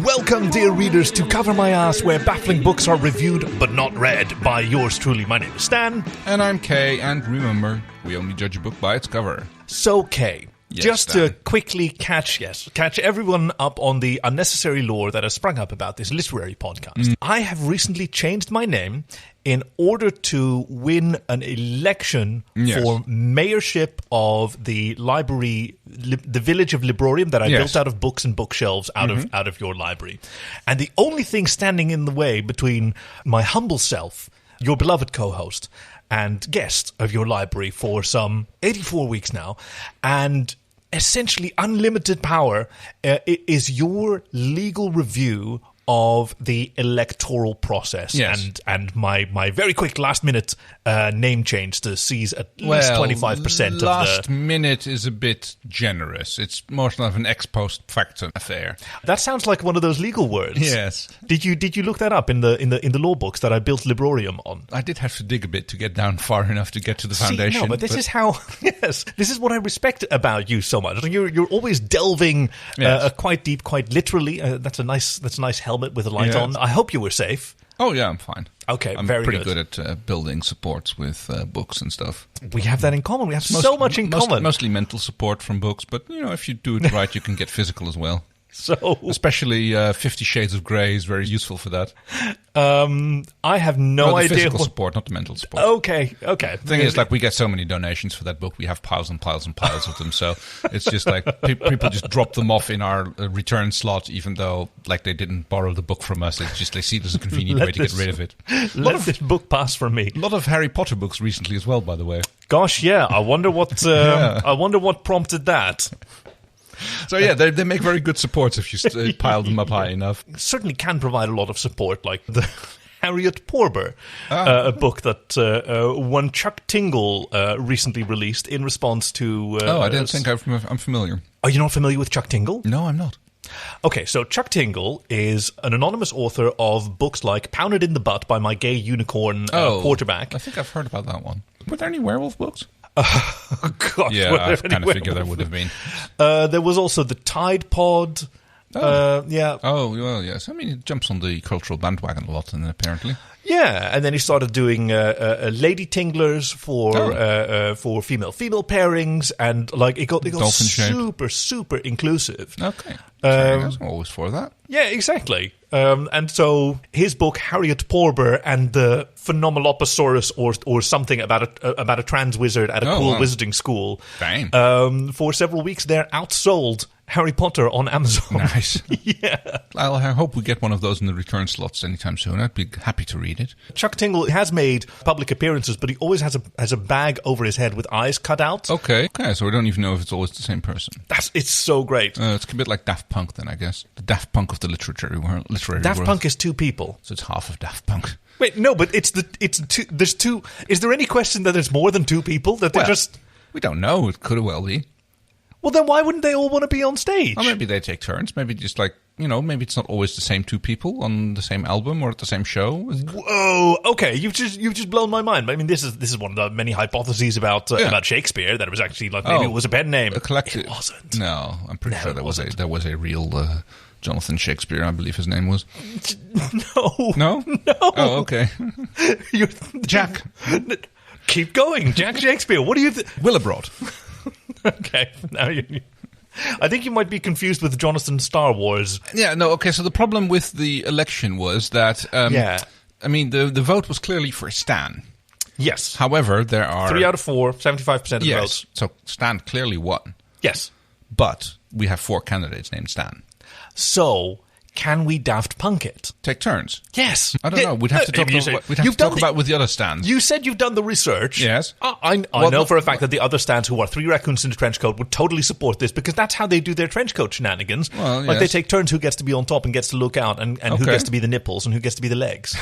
Welcome, dear readers, to Cover My Ass, where baffling books are reviewed but not read by yours truly. My name is Stan. And I'm Kay, and remember, we only judge a book by its cover. So, Kay, yes, just Stan. to quickly catch everyone up on the unnecessary lore that has sprung up about this literary podcast, I have recently changed my name in order to win an election for mayorship of the library, the village of Librorium that I built out of books and bookshelves out of your library. And the only thing standing in the way between my humble self, your beloved co-host, and guest of your library for some 84 weeks now, and essentially unlimited power, is your legal review of the electoral process. Yes. And my very quick last-minute name change to seize at least 25% of the... last minute is a bit generous. It's more of an ex post facto affair. That sounds like one of those legal words. Yes. Did you look that up in the law books that I built Librorium on? I did have to dig a bit to get down far enough to get to the foundation. No, but this is how... Yes, this is what I respect about you so much. You're always delving quite deep, quite literally. That's a nice helmet with a light on. I hope you were safe. Oh, yeah, I'm fine. Okay, I'm very pretty good at building supports with books and stuff. We have that in common. We have so much in common. Mostly mental support from books, but, if you do it right, you can get physical as well. So, especially 50 Shades of Grey is very useful for that. I have no idea. Physical support, not the mental support. Okay. The thing is, we get so many donations for that book. We have piles and piles and piles of them. So it's just people just drop them off in our return slot, even though they didn't borrow the book from us. It's just they see it as a convenient way to get rid of it. Let this book pass for me. A lot of Harry Potter books recently as well, by the way. Gosh, yeah. I wonder what. I wonder what prompted that. So they make very good supports if you pile them up high enough. Certainly can provide a lot of support, like the Harriet Porber, a book that one Chuck Tingle recently released in response to... I don't think I'm familiar. Are you not familiar with Chuck Tingle? No, I'm not. Okay, so Chuck Tingle is an anonymous author of books like Pounded in the Butt by My Gay Unicorn Quarterback. I think I've heard about that one. Were there any werewolf books? Oh, gosh. Yeah, I kind of figured there would have been. There was also the Tide Pod. Oh, well, yes. I mean, it jumps on the cultural bandwagon a lot, apparently. Yeah, and then he started doing lady tinglers for female pairings, and it got super inclusive. Okay, I'm always for that. Yeah, exactly. And so his book Harriet Porber and the Phenomeloposaurus or something about a trans wizard at a wizarding school. Bang. For several weeks there outsold Harry Potter on Amazon. Nice. Yeah. I hope we get one of those in the return slots anytime soon. I'd be happy to read it. Chuck Tingle has made public appearances, but he always has a bag over his head with eyes cut out. Okay, so we don't even know if it's always the same person. It's so great. It's a bit like Daft Punk then, I guess. The Daft Punk of the literary world. Daft Punk is two people. So it's half of Daft Punk. Wait, no, but it's two. There's two. Is there any question that there's more than two people? That they're just... We don't know. It could well be. Well, then why wouldn't they all want to be on stage? Or maybe they take turns. Maybe just maybe it's not always the same two people on the same album or at the same show. Whoa, okay, you've just blown my mind. I mean, this is one of the many hypotheses about Shakespeare, that it was actually maybe it was a pen name. A collective. It wasn't. No, I'm pretty sure there was a real Jonathan Shakespeare, I believe his name was. No. No? No. Oh, okay. Jack. Keep going, Jack Shakespeare. What do you Willibrord. Okay, now I think you might be confused with Jonathan Star Wars. Yeah, no, okay, so the problem with the election was that, I mean, the vote was clearly for Stan. Yes. However, there are... 3 out of 4, 75% of the votes. So Stan clearly won. Yes. But we have 4 candidates named Stan. So... Can we Daft Punk it? Take turns? Yes. I don't know. We'd have to talk about with the other stands. You said you've done the research. Yes. I know for a fact that the other stands, who are 3 raccoons in a trench coat, would totally support this, because that's how they do their trench coat shenanigans. Well, yes. They take turns who gets to be on top and gets to look out, and who gets to be the nipples and who gets to be the legs.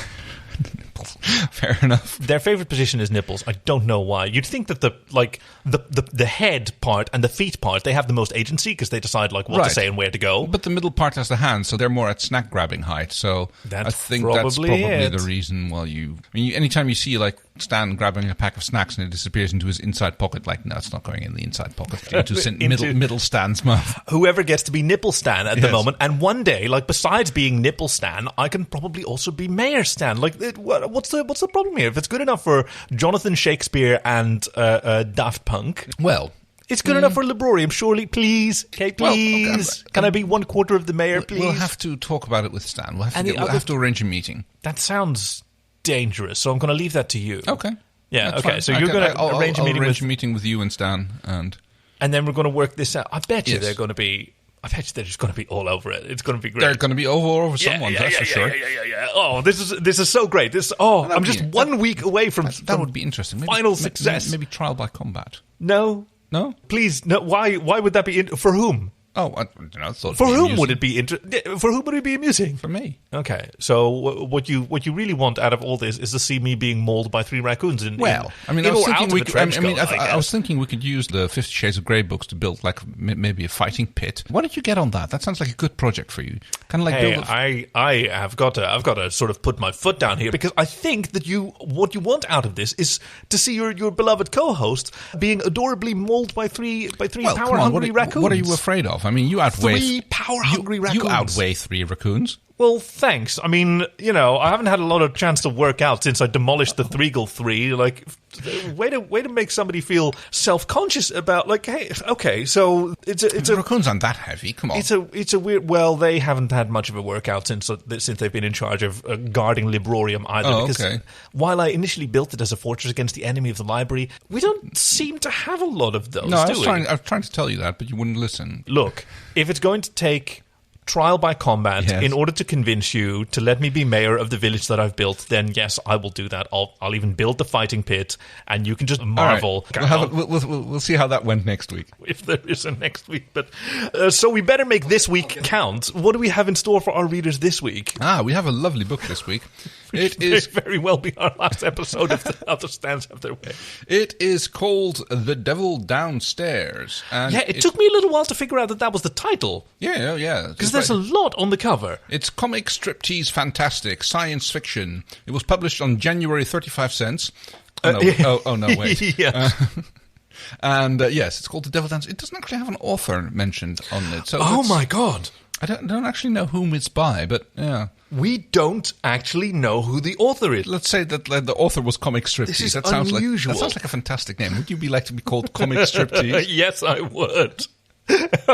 nipples. Fair enough. Their favorite position is nipples. I don't know why. You'd think that the head part and the feet part, they have the most agency because they decide what to say and where to go. But the middle part has the hands, so they're more at snack grabbing height. So I think that's probably the reason why anytime you see Stan grabbing a pack of snacks and it disappears into his inside pocket, no, it's not going in the inside pocket. Into middle Stan's mouth. Whoever gets to be nipple Stan at the moment, and one day, besides being nipple Stan, I can probably also be Mayor Stan. What's the problem here? If it's good enough for Jonathan Shakespeare and Daft Punk, well, it's good enough for Librorium, surely. Please, okay, please. Well, okay, can I be 1/4 of the mayor, please? We'll have to talk about it with Stan. We'll have to arrange a meeting. That sounds dangerous, so I'm going to leave that to you. Okay. Yeah, that's okay. fine. So you're going to arrange a meeting a meeting with you and Stan, and then we're going to work this out. I bet you they're going to be. I bet you they're just going to be all over it. It's going to be great. They're going to be over someone, that's for sure. Yeah. Oh, this is so great. I'm just 1 week away from that would be interesting. Final success. Maybe trial by combat. No, please, no. Why would that be? For whom? Oh, I thought. For whom would it be? For whom would it be amusing? For me. Okay, so what you really want out of all this is to see me being mauled by 3 raccoons. I was thinking we could use the 50 Shades of Grey books to build maybe a fighting pit. Why don't you get on that? That sounds like a good project for you. Kind of build. I've got to sort of put my foot down here because I think that what you want out of this is to see your beloved co-host being adorably mauled by three power hungry raccoons. What are you afraid of? I mean, you outweigh 3 power-hungry raccoons. You outweigh 3 raccoons. Well, thanks. I mean, I haven't had a lot of chance to work out since I demolished the Threegle 3. Way to make somebody feel self-conscious about, hey, okay, so it's a raccoons aren't that heavy. Come on. It's a weird. Well, they haven't had much of a workout since they've been in charge of guarding Librorium either. Oh, because okay. While I initially built it as a fortress against the enemy of the library, we don't seem to have a lot of those. No, I was trying to tell you that, but you wouldn't listen. Look, if it's going to take trial by combat in order to convince you to let me be mayor of the village that I've built, then yes, I will do that. I'll even build the fighting pit, and you can just marvel. Right. We'll see how that went next week. If there is a next week. But so we better make this week count. What do we have in store for our readers this week? We have a lovely book this week. It is very well be our last episode of the Other Stands Have Their Way. It is called The Devil Downstairs. And it took me a little while to figure out that was the title. Yeah. Because there's a lot on the cover. It's comic striptease fantastic science fiction. It was published on January 35 cents. Oh no, wait. Yes. And yes, it's called The Devil Downstairs. It doesn't actually have an author mentioned on it. So my God. I don't actually know whom it's by, but yeah. We don't actually know who the author is. Let's say that the author was Comic Striptease. This is that unusual. That sounds like a fantastic name. Would you like to be called Comic Striptease? Yes, I would. If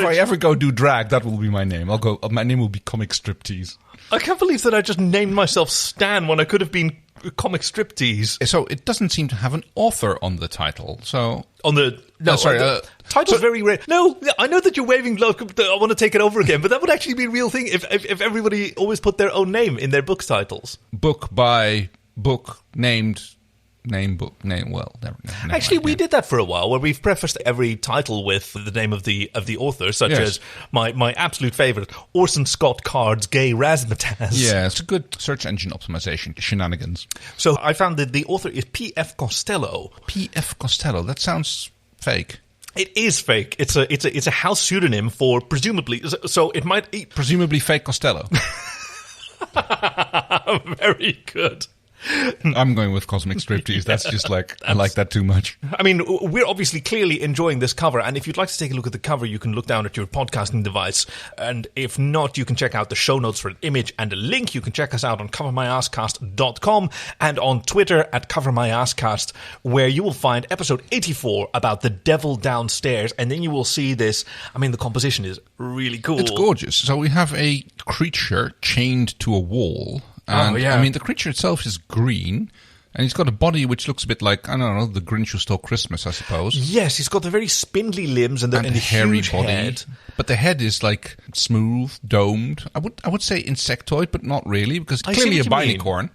I ever go do drag, that will be my name. My name will be Comic Striptease. I can't believe that I just named myself Stan when I could have been Comic Striptease. So it doesn't seem to have an author on the title. So title's very rare. No, I know that you're waving. I want to take it over again, but that would actually be a real thing if everybody always put their own name in their books titles. Book by book named. Well, never actually, we did that for a while, where we've prefaced every title with the name of the author, such as my absolute favorite, Orson Scott Card's Gay Razzmatazz. Yeah, it's a good search engine optimization shenanigans. So I found that the author is P.F. Costello. P.F. Costello. That sounds fake. It is fake. It's a house pseudonym for presumably. So it might presumably fake Costello. Very good. I'm going with Cosmic Striptease. That's just I like that too much. I mean, we're obviously clearly enjoying this cover, and if you'd like to take a look at the cover, you can look down at your podcasting device, and if not, you can check out the show notes for an image and a link. You can check us out on covermyasscast.com and on Twitter at covermyasscast, where you will find episode 84 about the devil downstairs, and then you will see this. I mean, the composition is really cool. It's gorgeous. So we have a creature chained to a wall. And, I mean, the creature itself is green, and he's got a body which looks a bit like, I don't know, the Grinch Who Stole Christmas, I suppose. Yes, he's got the very spindly limbs and the hairy huge body. Head. But the head is smooth, domed. I would say insectoid, but not really, because clearly a binicorn.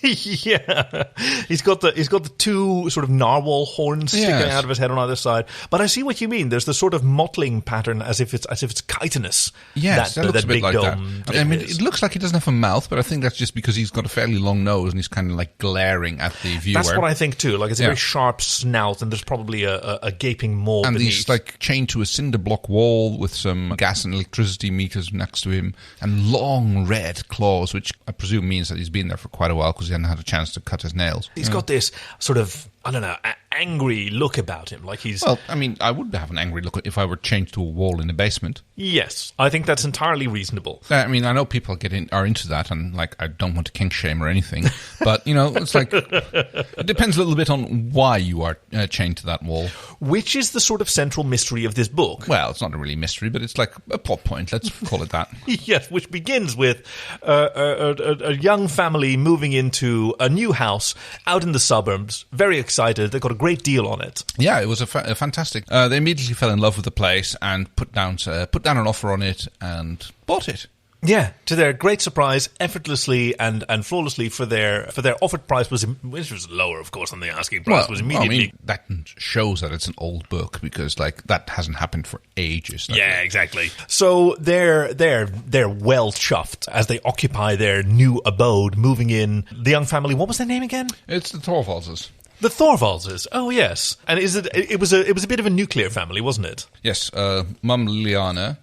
Yeah, he's got the two sort of narwhal horns sticking out of his head on either side. But I see what you mean. There's the sort of mottling pattern as if it's chitinous. Yes, that looks a bit big like dome that. I mean, it looks like he doesn't have a mouth, but I think that's just because he's got a fairly long nose and he's kind of like glaring at the viewer. That's what I think too. Like it's a very sharp snout, and there's probably a gaping maw and beneath. he's like chained to a cinder block wall with some gas and electricity meters next to him, and long red claws, which I presume means that he's been there for quite a while because he hadn't had a chance to cut his nails. He's got this sort of, I don't know, angry look about him. Like he's... Well, I mean, I would have an angry look if I were chained to a wall in the basement. Yes, I think that's entirely reasonable. I mean, I know people are into that, and like, I don't want to kink shame or anything, but, you know, it's like, it depends a little bit on why you are chained to that wall. Which is the sort of central mystery of this book. Well, it's not a really mystery, but it's like a plot point, let's call it that. Yes, which begins with a young family moving into a new house out in the suburbs, very excited, they got a great deal on it. Yeah, it was a fantastic. They immediately fell in love with the place and put down an offer on it and bought it. Yeah, to their great surprise, effortlessly and flawlessly for their offered price which was lower, of course, than the asking price, was immediately... I mean, that shows that it's an old book because, like, that hasn't happened for ages. Yeah, exactly. So they're well chuffed as they occupy their new abode, moving in. The young family, what was their name again? It's the Thorvaldses. The Thorvaldses. Oh, yes. And it was a bit of a nuclear family, wasn't it? Yes, Mum Liliana.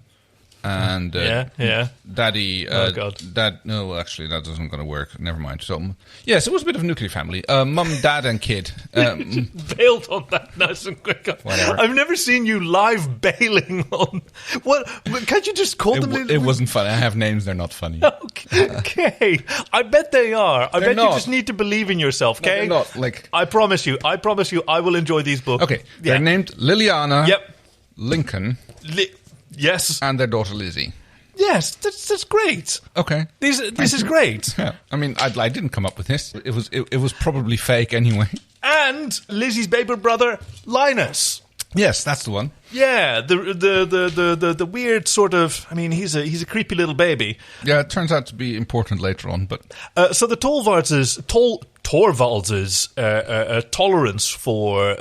And Daddy, oh God, Dad. No, actually, that doesn't going to work. Never mind. So, yes, it was a bit of a nuclear family. Mum, Dad, and kid. Bailed on that nice and quick. Whatever. I've never seen you live bailing on what. Can't you just call them? It wasn't funny. I have names. They're not funny. Okay, I bet they are. I bet not. you just need to believe in yourself. Okay, they're not. Like, I promise you. I will enjoy these books. Okay, they're named Liliana. Yep. Lincoln. Yes. And their daughter Lizzie. Yes, that's great. Okay. This is great. Yeah. I mean, I didn't come up with this. It was probably fake anyway. And Lizzie's baby brother, Linus. Yes, that's the one. Yeah, the weird sort of... I mean, he's a creepy little baby. Yeah, it turns out to be important later on, but... So the Torvalds' tolerance for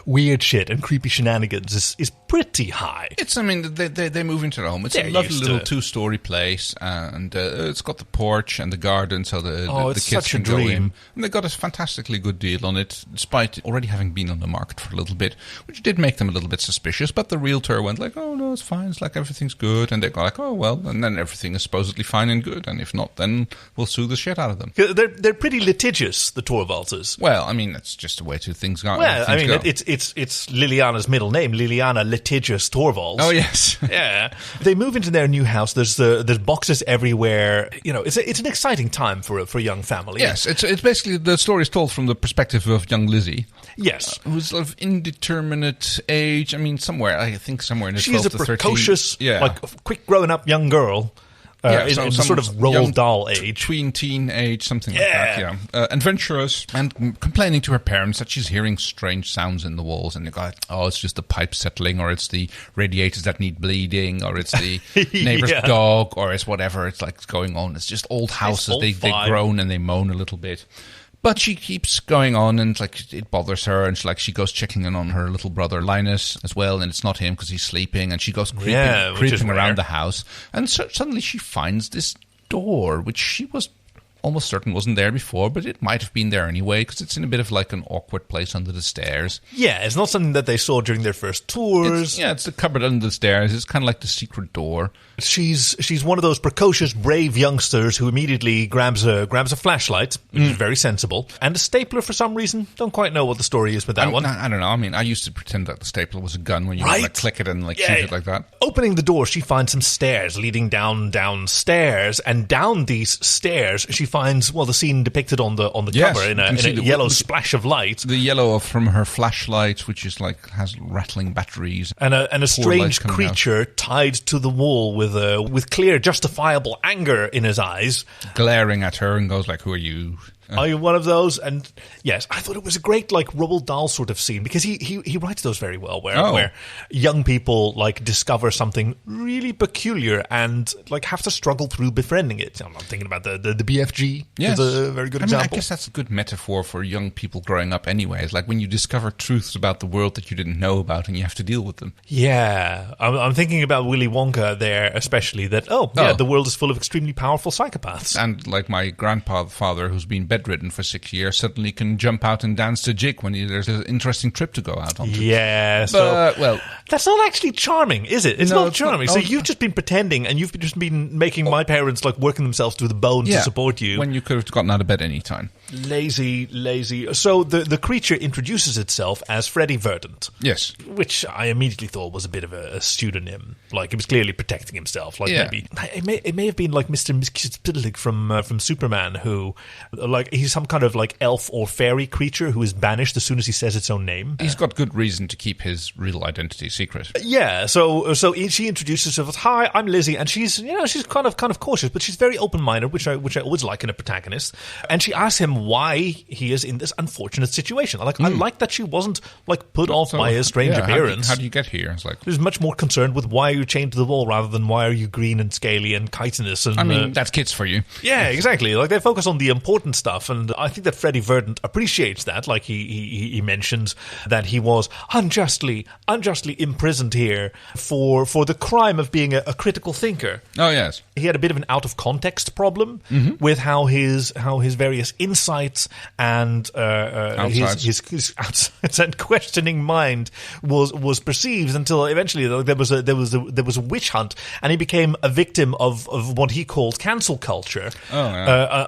weird shit and creepy shenanigans is pretty high. I mean, they move into their home. It's a lovely little two-story place, and it's got the porch and the garden, so the kids can go in. And they got a fantastically good deal on it, despite already having been on the market for a little bit, which did make them a little bit suspicious. But the realtor went like, "Oh no, it's fine. It's like everything's good," and they go like, "Oh well," and then everything is supposedly fine and good. And if not, then we'll sue the shit out of them. They're pretty litigious, the Torvaldses. Well, I mean, that's just the way things go. Well, I mean, it's Liliana's middle name, Liliana Litigious Torvalds. Oh yes, yeah. They move into their new house. There's boxes everywhere. You know, it's an exciting time for a young family. Yes, it's basically the story is told from the perspective of young Lizzie. Yes, who's sort of indeterminate age. I mean, somewhere in the 12 to 13. She's a precocious, quick growing up young girl. In sort of Roald Dahl age. Between teen age, something like that, yeah. Adventurous and complaining to her parents that she's hearing strange sounds in the walls. And they go, it's just the pipes settling, or it's the radiators that need bleeding, or it's the neighbor's dog, or it's whatever it's like going on. It's just old houses. They groan and they moan a little bit. But she keeps going on, and like it bothers her, and she goes checking in on her little brother Linus as well, and it's not him because he's sleeping, and she goes creeping around the house, and suddenly she finds this door, which she was almost certain wasn't there before, but it might have been there anyway, because it's in a bit of like an awkward place under the stairs. Yeah, it's not something that they saw during their first tours. It's the cupboard under the stairs. It's kind of like the secret door. She's one of those precocious, brave youngsters who immediately grabs a flashlight, which is very sensible, and a stapler for some reason. Don't quite know what the story is with that one. I don't know. I mean, I used to pretend that the stapler was a gun when you would like click it and shoot it like that. Opening the door, she finds some stairs leading downstairs, and down these stairs she finds the scene depicted on the cover in a yellow splash of light. The yellow from her flashlight, which is like has rattling batteries, and a strange creature tied to the wall with clear, justifiable anger in his eyes, glaring at her and goes like, "Who are you? Are you one of those?" And yes, I thought it was a great like Roald Dahl sort of scene, because he writes those very well, where young people like discover something really peculiar and like have to struggle through befriending it. I'm thinking about the BFG 5G is a very good example. I guess that's a good metaphor for young people growing up anyway. It's like when you discover truths about the world that you didn't know about and you have to deal with them. Yeah. I'm thinking about Willy Wonka there, especially that, the world is full of extremely powerful psychopaths. And like my grandfather, who's been bedridden for 6 years, suddenly can jump out and dance to jig when there's an interesting trip to go out on. Yeah. That's not actually charming, is it? It's not charming. So you've just been pretending, and you've just been making my parents like working themselves to the bone to support you. When you could have gotten out of bed any time. Lazy. So the creature introduces itself as Freddy Verdant. Yes. Which I immediately thought was a bit of a pseudonym. Like, it was clearly protecting himself. Like, maybe it may have been like Mr. Mxyzptlk from Superman, who, like, he's some kind of like elf or fairy creature who is banished as soon as he says its own name. He's got good reason to keep his real identity secret. Yeah. So she introduces herself as, "Hi, I'm Lizzie," and she's kind of cautious, but she's very open-minded, which I always like in a protagonist. And she asks him why he is in this unfortunate situation. I like that she wasn't like put off by his strange appearance. How do you get here? It's like, she was much more concerned with why are you chained to the wall rather than why are you green and scaly and chitinous. And that's kids for you. Yeah, exactly. Like, they focus on the important stuff, and I think that Freddy Verdant appreciates that. Like, he mentions that he was unjustly imprisoned here for the crime of being a critical thinker. Oh yes, he had a bit of an out of context problem with how his various insights and his outsides and questioning mind was perceived, until eventually there was a witch hunt, and he became a victim of what he called cancel culture.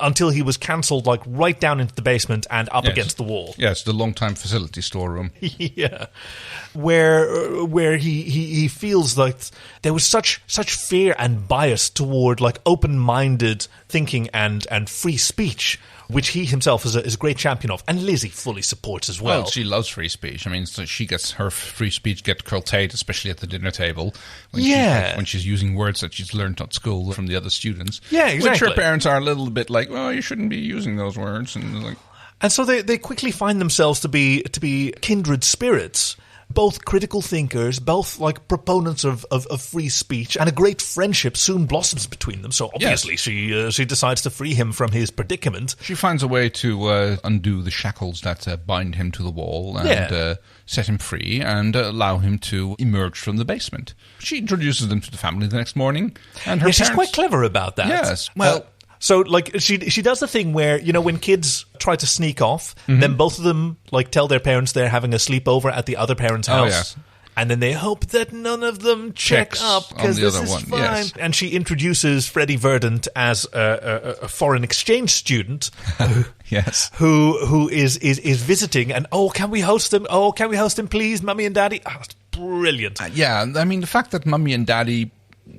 Until he was cancelled, like, right down into the basement and up against the wall. Yes, the long-time facility storeroom. Yeah, where he feels like there was such fear and bias toward like open-minded thinking and free speech, which he himself is a great champion of, and Lizzie fully supports as well. Well, she loves free speech. I mean, so she gets her free speech curtailed, especially at the dinner table, when she's using words that she's learned at school from the other students. Yeah, exactly. Which her parents are a little bit like, well, you shouldn't be using those words, and like. And so they quickly find themselves to be kindred spirits. Both critical thinkers, both like proponents of free speech, and a great friendship soon blossoms between them. So obviously she decides to free him from his predicament. She finds a way to undo the shackles that bind him to the wall and set him free and allow him to emerge from the basement. She introduces them to the family the next morning, and her parents, she's quite clever about that. Yes, well. So, like, she does the thing where, when kids try to sneak off, then both of them, like, tell their parents they're having a sleepover at the other parent's house. Oh, yes. And then they hope that none of them check up, because this is fine. Yes. And she introduces Freddy Verdant as a foreign exchange student yes, who is visiting, and, can we host him? Oh, can we host him, please, Mummy and Daddy? Oh, it's brilliant. I mean, the fact that Mummy and Daddy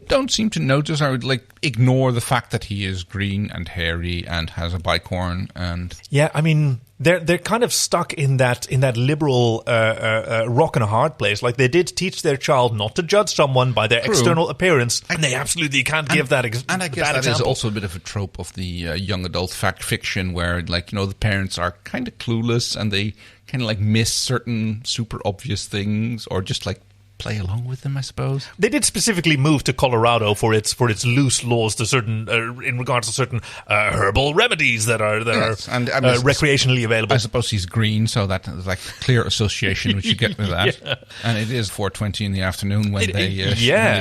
don't seem to notice or like ignore the fact that he is green and hairy and has a bicorn, and I mean, they're kind of stuck in that liberal rock and a hard place. Like, they did teach their child not to judge someone by their external appearance, and they absolutely can't give that example. And I guess that is also a bit of a trope of the young adult fact fiction, where, like, the parents are kind of clueless and they kind of like miss certain super obvious things, or just like play along with them, I suppose. They did specifically move to Colorado for its loose laws to certain in regards to certain herbal remedies that are recreationally available. I suppose he's green, so that is like clear association which you get with that. And it is 4:20 in the afternoon when they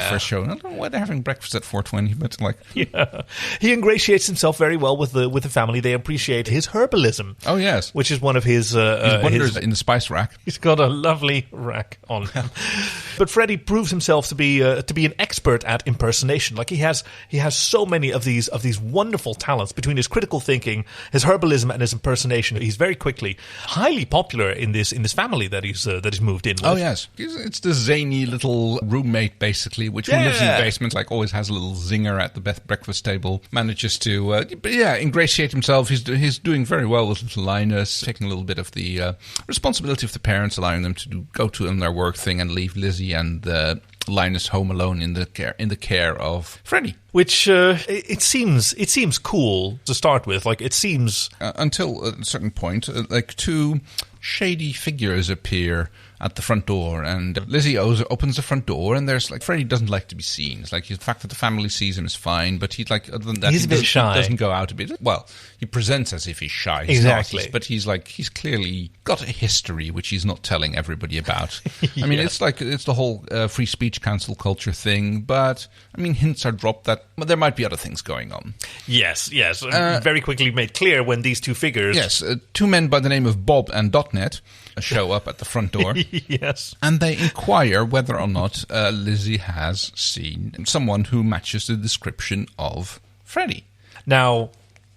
first show. I don't know why they're having breakfast at 4:20, but like he ingratiates himself very well with the family. They appreciate his herbalism. Oh yes, which is one of his wonders in the spice rack. He's got a lovely rack on him. But Freddy proves himself to be an expert at impersonation. Like, he has so many of these wonderful talents between his critical thinking, his herbalism, and his impersonation. He's very quickly highly popular in this family that he's moved in with. Oh yes, it's the zany little roommate basically, which when lives in the basement, like, always has a little zinger at the breakfast table. Manages to ingratiate himself. He's doing very well with little Linus, taking a little bit of the responsibility of the parents, allowing them to go to their work thing and leave Lizzie and Linus home alone in the care of Freddy. Which it seems cool to start with. Like, it seems until a certain point, like two shady figures appear at the front door, and Lizzie opens the front door, and there's like Freddie doesn't like to be seen. It's like the fact that the family sees him is fine, but he's like, other than that, he's a bit shy. He doesn't go out a bit. Well, he presents as if he's shy. Exactly. But he's clearly got a history which he's not telling everybody about. I mean, it's the whole free speech cancel culture thing, but I mean, hints are dropped that there might be other things going on. Yes. Very quickly made clear when these two figures... Yes, two men by the name of Bob and .NET show up at the front door. Yes. And they inquire whether or not Lizzie has seen someone who matches the description of Freddie. Now,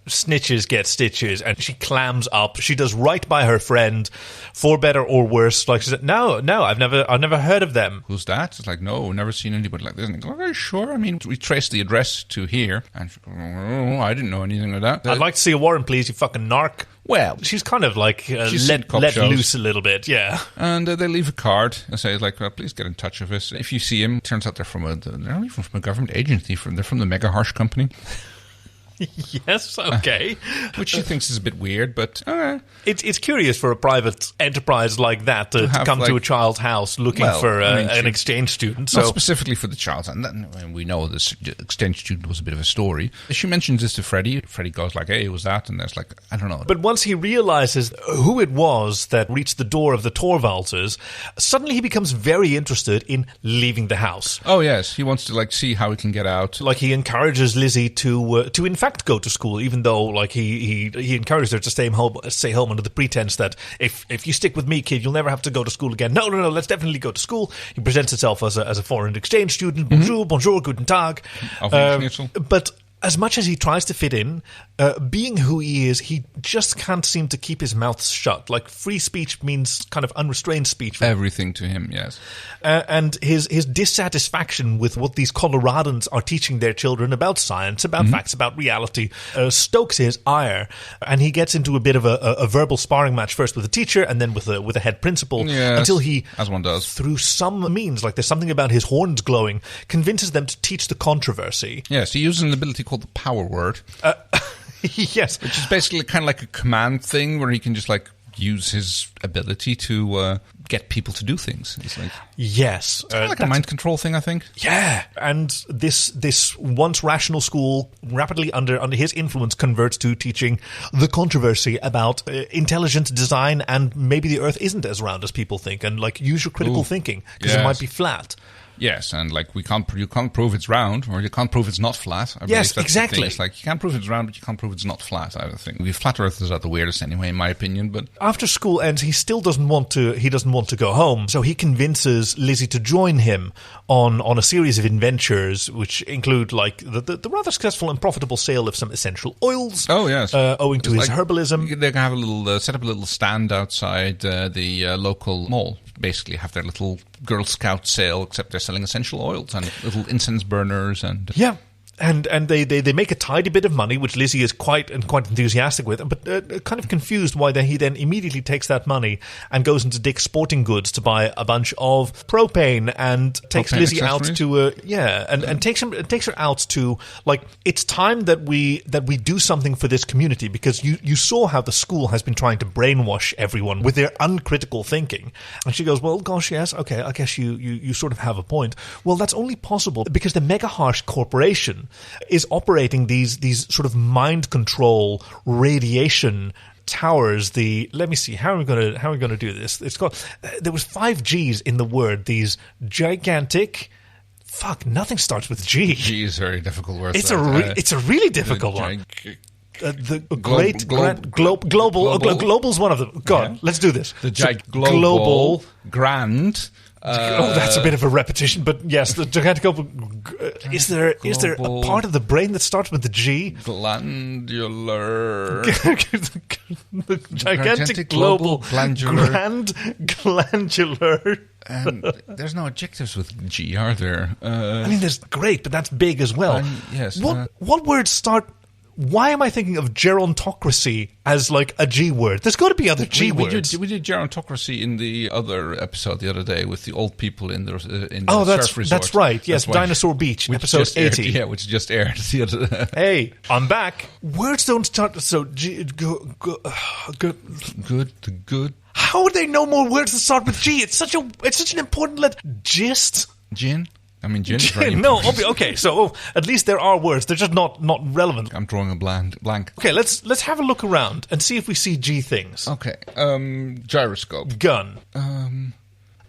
snitches get stitches, and she clams up. She does right by her friend, for better or worse. Like she said, no, I've never heard of them. Who's that? It's like, no, never seen anybody like this. And they go, are you sure? I mean, we traced the address to here. And she goes, oh, I didn't know anything of that. I'd like to see a warrant, please, you fucking narc. Well, she's kind of like let loose a little bit, yeah. And they leave a card and say, like, well, please get in touch with us. If you see him, turns out they're not even from a government agency. They're from the Mega Harsh Company. Yes, okay. Which she thinks is a bit weird, but... It's curious for a private enterprise like that to come to a child's house looking for an exchange student. Not specifically for the child. And we know this exchange student was a bit of a story. She mentions this to Freddie. Freddie goes like, hey, who was that? And there's like, I don't know. But once he realizes who it was that reached the door of the Torvalds, suddenly he becomes very interested in leaving the house. Oh, yes. He wants to see how he can get out. Like, he encourages Lizzie to in fact go to school, even though like he encouraged her to stay home under the pretense that if you stick with me, kid, you'll never have to go to school again. No, let's definitely go to school. He presents himself as a foreign exchange student. Bonjour, guten Tag. But as much as he tries to fit in, being who he is, he just can't seem to keep his mouth shut. Like, free speech means kind of unrestrained speech. Everything to him, yes. And his dissatisfaction with what these Coloradans are teaching their children about science, about facts, about reality, stokes his ire. And he gets into a bit of a verbal sparring match, first with the teacher and then with a head principal, until he, as one does, through some means, like there's something about his horns glowing, convinces them to teach the controversy. Yes, he uses an ability called the power word. Yes. Which is basically kind of like a command thing where he can just use his ability to get people to do things. It's like, yes. It's kind of like a mind control thing, I think. Yeah. And this once rational school rapidly under his influence converts to teaching the controversy about intelligent design, and maybe the Earth isn't as round as people think, and use your critical thinking because it might be flat. Yes, and you can't prove it's round, or you can't prove it's not flat. Yes, exactly. It's like, you can't prove it's round, but you can't prove it's not flat. I think the flat earthers are the weirdest anyway, in my opinion. But after school ends, he still doesn't want to go home, so he convinces Lizzie to join him on a series of adventures, which include the rather successful and profitable sale of some essential oils. Oh yes, owing to his herbalism. They can have set up a little stand outside the local mall. Basically have their little Girl Scout sale, except they're selling essential oils and little incense burners and And they make a tidy bit of money, which Lizzie is quite enthusiastic with, but kind of confused why he then immediately takes that money and goes into Dick's Sporting Goods to buy a bunch of propane and takes Lizzie out to and takes her out to, it's time that we do something for this community, because you saw how the school has been trying to brainwash everyone with their uncritical thinking. And she goes, well, gosh, yes, okay, I guess you sort of have a point. Well, that's only possible because the Mega Harsh Corporation is operating these sort of mind control radiation towers. Let me see, how are we going to do this? It's called, there was 5 G's in the word. These gigantic. Fuck, nothing starts with G. G is a very difficult word. It's a really difficult one. Global's one of them. Go on, let's do this. The global grand. That's a bit of a repetition, but yes, the gigantic global. Is there a part of the brain that starts with the G? Glandular. The gigantic global glandular. And there's no adjectives with G, are there? I mean, there's great, but that's big as well. Yes. What words start? Why am I thinking of gerontocracy as a G word? There's got to be other G words. We did gerontocracy in the other episode the other day with the old people in the surf resort. That's right. Yes, Dinosaur Beach, episode 80. Which just aired the other day. Hey, I'm back. Words don't start. So, good. Good. How would they know more words that start with G? It's such an important letter. Gist? Gin? I mean, gin is very No, important. okay, so at least there are words. They're just not relevant. I'm drawing a blank. Okay, let's have a look around and see if we see G things. Okay. Gyroscope. Gun.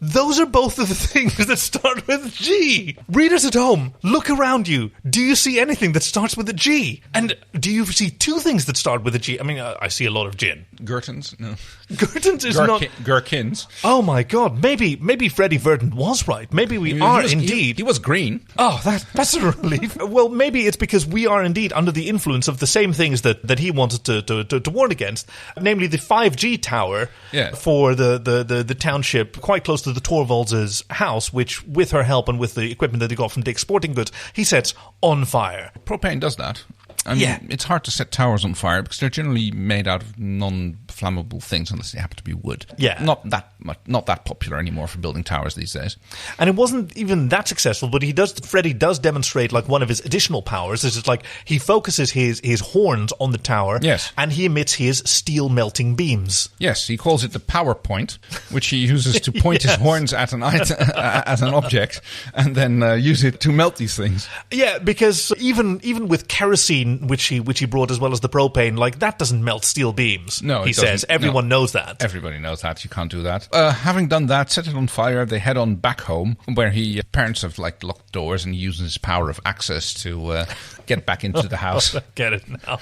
Those are both of the things that start with G. Readers at home, look around you. Do you see anything that starts with a G? And do you see two things that start with a G? I mean, I see a lot of gin. Gherkins? No. Gherkins is not... Gherkins. Oh my God, maybe Freddie Verdant was right. Maybe we are indeed... He was green. Oh, that's a relief. Well, maybe it's because we are indeed under the influence of the same things that he wanted to warn against, namely the 5G tower for the township quite close to the Torvalds' house, which, with her help and with the equipment that they got from Dick's Sporting Goods, he sets on fire. Propane does that. I mean, it's hard to set towers on fire because they're generally made out of non-flammable things unless they happen to be wood. Yeah. Not that popular anymore for building towers these days. And it wasn't even that successful, but Freddie does demonstrate like one of his additional powers. This is like he focuses his horns on the tower, and he emits his steel melting beams. Yes, he calls it the power point, which he uses to point his horns at an object and then use it to melt these things. Yeah, because even with kerosene, which he brought as well as the propane, like that doesn't melt steel beams. No, he says everyone knows that. Everybody knows that. You can't do that. Having done that, set it on fire. They head on back home, where parents have like locked doors, and he uses his power of access to get back into the house. Get it now.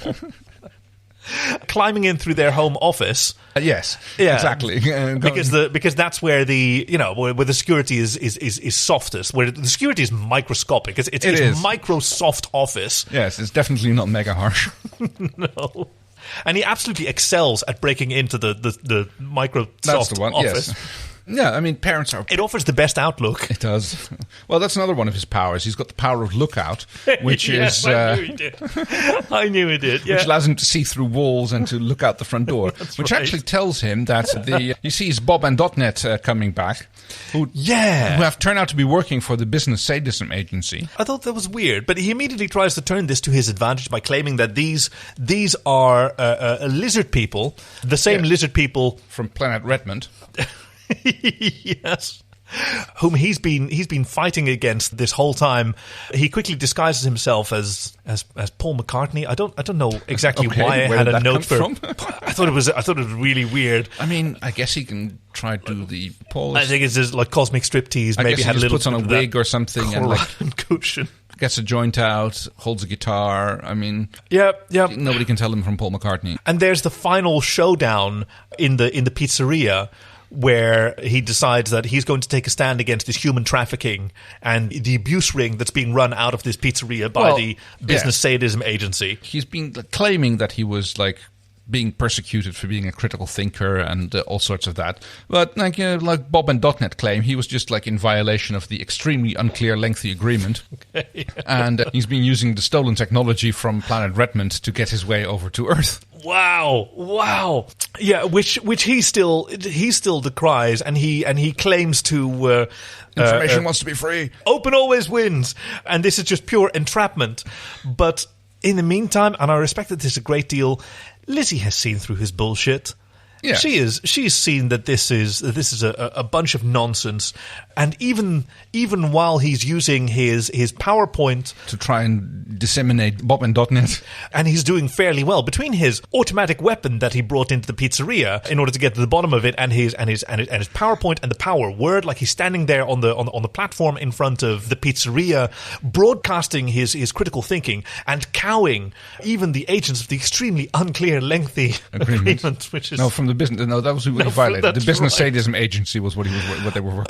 Climbing in through their home office. Yes, exactly. Because that's where where the security is softest, where the security is microscopic. It's Microsoft Office. Yes, it's definitely not mega harsh. No. And he absolutely excels at breaking into the Microsoft office. Yes. Yeah, I mean, parents are... It offers the best outlook. It does. Well, that's another one of his powers. He's got the power of lookout, which is... I knew he did. I knew he did, yeah. Which allows him to see through walls and to look out the front door. Which actually tells him that he sees Bob and .NET coming back, who have turned out to be working for the Business Sadism Agency. I thought that was weird, but he immediately tries to turn this to his advantage by claiming that these are lizard people, the same lizard people... From Planet Redmond. Yes, whom he's been fighting against this whole time. He quickly disguises himself as Paul McCartney. I don't know exactly why I had a note for. I thought it was really weird. I mean, I guess he can try to do the Paul. I think it's just like cosmic striptease. Maybe he had a little puts on a wig or something and cushion. Gets a joint out, holds a guitar. I mean, nobody can tell him from Paul McCartney. And there's the final showdown in the pizzeria, where he decides that he's going to take a stand against this human trafficking and the abuse ring that's being run out of this pizzeria by the Business Sadism Agency. He's been claiming that he was like being persecuted for being a critical thinker and all sorts of that. But like Bob and .NET claim, he was just like in violation of the extremely unclear lengthy agreement. And he's been using the stolen technology from Planet Redmond to get his way over to Earth. Wow. Yeah, which he still decries, and he claims to information wants to be free. Open always wins, and this is just pure entrapment. But in the meantime, and I respected this a great deal, Lizzie has seen through his bullshit. Yeah. She's seen that this is a bunch of nonsense, and even while he's using his PowerPoint to try and disseminate Bob and .NET, and he's doing fairly well between his automatic weapon that he brought into the pizzeria in order to get to the bottom of it, and his PowerPoint and the power word, like he's standing there on the platform in front of the pizzeria, broadcasting his critical thinking and cowing even the agents of the extremely unclear, lengthy agreement, which is from the business. No, that was what he violated. The Business Sadism Agency was what they were.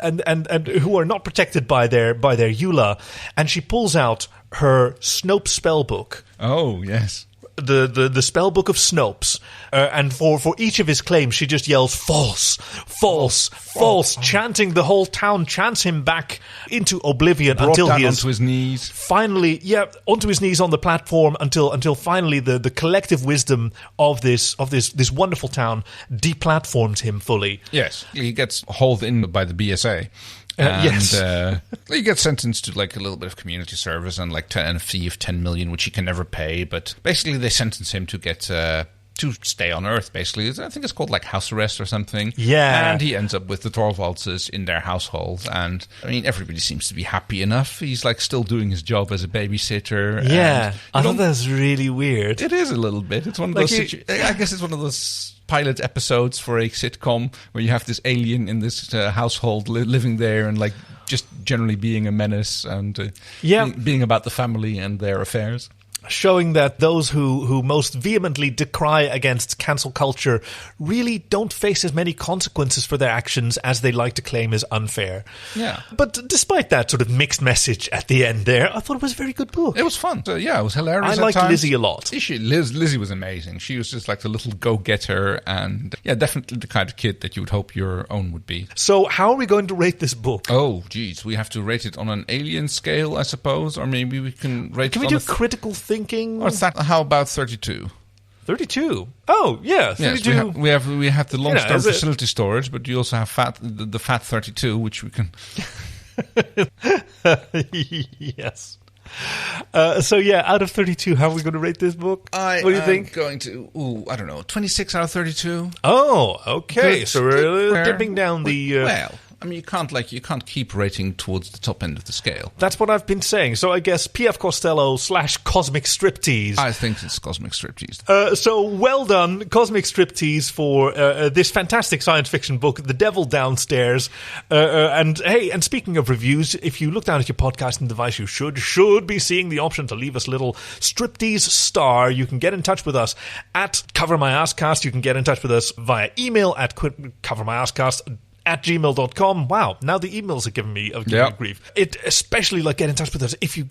And who are not protected by their EULA, and she pulls out her Snopes spellbook. Oh yes. The spell book of Snopes, and for each of his claims, she just yells false, chanting. The whole town chants him back into oblivion until he is onto his knees. Finally, onto his knees on the platform until finally the collective wisdom of this wonderful town deplatforms him fully. Yes, he gets hauled in by the BSA. He gets sentenced to like a little bit of community service and like a fee of 10 million, which he can never pay. But basically, they sentence him to get to stay on Earth, basically. I think it's called like house arrest or something. Yeah. And he ends up with the Torvaldses in their household. And I mean, everybody seems to be happy enough. He's like still doing his job as a babysitter. Yeah. I thought that was really weird. It is a little bit. It's one of those I guess it's one of those pilot episodes for a sitcom where you have this alien in this household living there and like just generally being a menace and being about the family and their affairs. Showing that those who most vehemently decry against cancel culture really don't face as many consequences for their actions as they like to claim is unfair. Yeah. But despite that sort of mixed message at the end there, I thought it was a very good book. It was fun. So, yeah, it was hilarious. I liked Lizzie a lot. Lizzie was amazing. She was just like the little go-getter and, yeah, definitely the kind of kid that you would hope your own would be. So how are we going to rate this book? Oh, geez. We have to rate it on an alien scale, I suppose, or maybe we can rate Can it we on do critical thinking? Or how about 32? 32? Oh, yeah, 32. Yes, we have the long-term facility storage, but you also have the fat 32, which we can... Yes. So, yeah, out of 32, how are we going to rate this book? What do you think? I'm going to, I don't know, 26 out of 32. Oh, okay. Good. So we're dipping down the... Well... I mean, you can't keep rating towards the top end of the scale. That's what I've been saying. So I guess P.F. Costello / Cosmic Striptease. I think it's Cosmic Striptease. So well done, Cosmic Striptease, for this fantastic science fiction book, The Devil Downstairs. And hey, speaking of reviews, if you look down at your podcasting device, you should be seeing the option to leave us a little Striptease star. You can get in touch with us at Cover My Asscast. You can get in touch with us via email at covermyasscast@gmail.com. Wow, now the emails are giving me grief. It especially get in touch with us if you've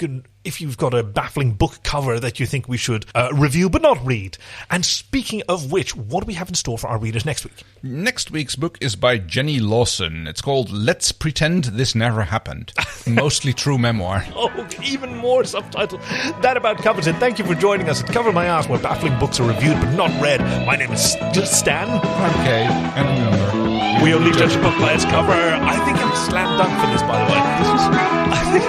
got a baffling book cover that you think we should review but not read. And speaking of which, what do we have in store for our readers next week? Next week's book is by Jenny Lawson. It's called Let's Pretend This Never Happened. Mostly true memoir. Oh, even more subtitle. That about covers it. Thank you for joining us at Cover My Ass, where baffling books are reviewed but not read. My name is Stan. I'm Kay. And remember, we only judge a book by its cover. I think I'm slam dunk for this, by the way. I think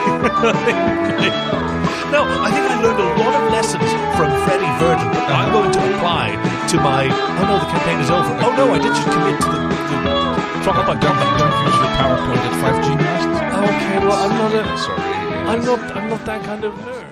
I learned a lot of lessons from Freddie Verdon that I'm going to apply to my... Oh no, the campaign is over. Oh no, I did just commit to the drop up. Don't use your PowerPoint at 5G masts. Okay, well, Sorry. I'm not that kind of nerd.